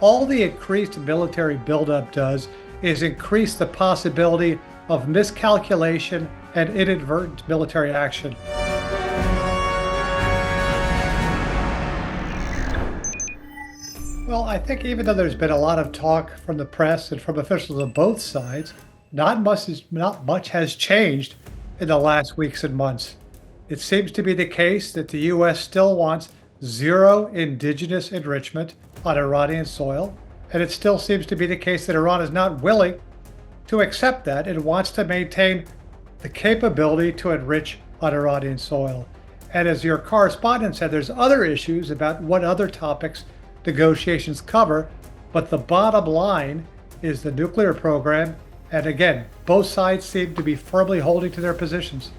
all the increased military buildup does is increase the possibility of miscalculation and inadvertent military action. Well, I think even though there's been a lot of talk from the press and from officials on both sides, not much has changed in the last weeks and months. It seems to be the case that the U.S. still wants zero indigenous enrichment on Iranian soil, and it still seems to be the case that Iran is not willing to accept that and wants to maintain the capability to enrich on Iranian soil. And as your correspondent said, there's other issues about what other topics negotiations cover, but the bottom line is the nuclear program. And again, both sides seem to be firmly holding to their positions.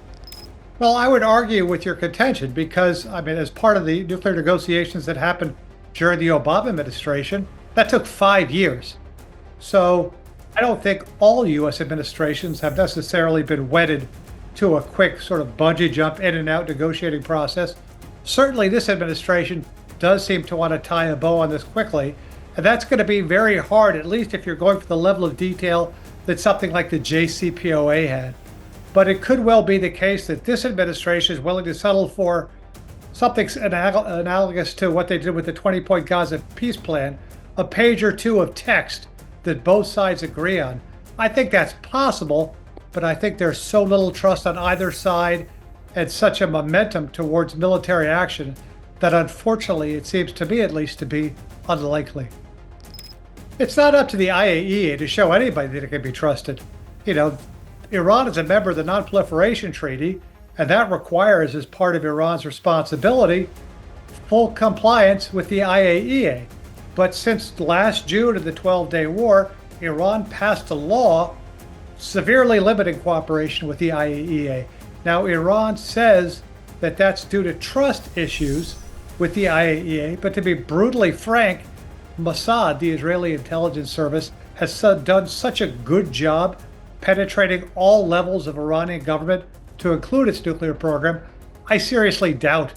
Well, I would argue with your contention because, as part of the nuclear negotiations that happened during the Obama administration, that took 5 years. So I don't think all U.S. administrations have necessarily been wedded to a quick sort of bungee jump in and out negotiating process. Certainly this administration does seem to want to tie a bow on this quickly, and that's going to be very hard, at least if you're going for the level of detail that something like the JCPOA had. But it could well be the case that this administration is willing to settle for something analogous to what they did with the 20-point Gaza peace plan, a page or two of text that both sides agree on. I think that's possible, but I think there's so little trust on either side and such a momentum towards military action that unfortunately it seems to me at least to be unlikely. It's not up to the IAEA to show anybody that it can be trusted. Iran is a member of the Non-Proliferation Treaty, and that requires, as part of Iran's responsibility, full compliance with the IAEA. But since last June of the 12-day war, Iran passed a law severely limiting cooperation with the IAEA. Now, Iran says that that's due to trust issues with the IAEA, but to be brutally frank, Mossad, the Israeli intelligence service, has done such a good job penetrating all levels of Iranian government to include its nuclear program. I seriously doubt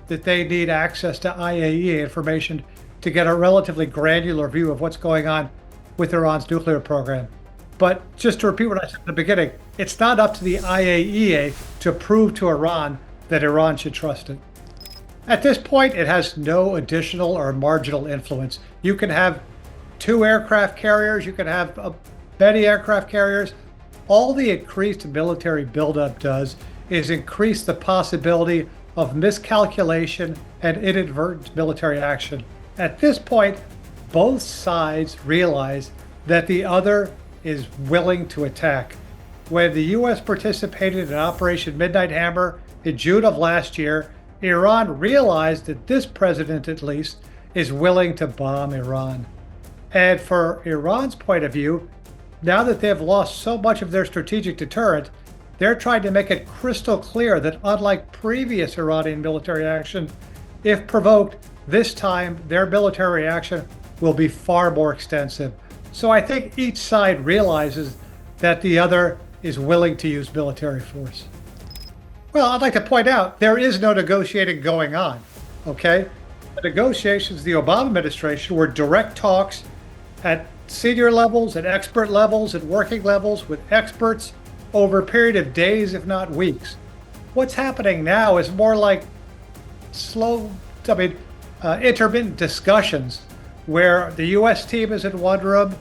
that they need access to IAEA information to get a relatively granular view of what's going on with Iran's nuclear program. But just to repeat what I said at the beginning, it's not up to the IAEA to prove to Iran that Iran should trust it. At this point, it has no additional or marginal influence. You can have 2 aircraft carriers, you can have many aircraft carriers. All the increased military buildup does is increase the possibility of miscalculation and inadvertent military action. At this point, both sides realize that the other is willing to attack. When the U.S. participated in Operation Midnight Hammer in June of last year, Iran realized that this president, at least, is willing to bomb Iran. And for Iran's point of view, now that they've lost so much of their strategic deterrent, they're trying to make it crystal clear that unlike previous Iranian military action, if provoked, this time their military reaction will be far more extensive. So I think each side realizes that the other is willing to use military force. Well, I'd like to point out there is no negotiating going on, okay? The negotiations of the Obama administration were direct talks at senior levels, at expert levels, at working levels with experts over a period of days, if not weeks. What's happening now is more like intermittent discussions where the U.S. team is in one room,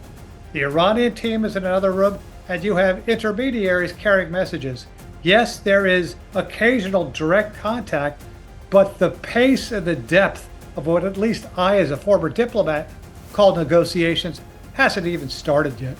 the Iranian team is in another room, and you have intermediaries carrying messages. Yes, there is occasional direct contact, but the pace and the depth of what at least I, as a former diplomat, call negotiations hasn't even started yet.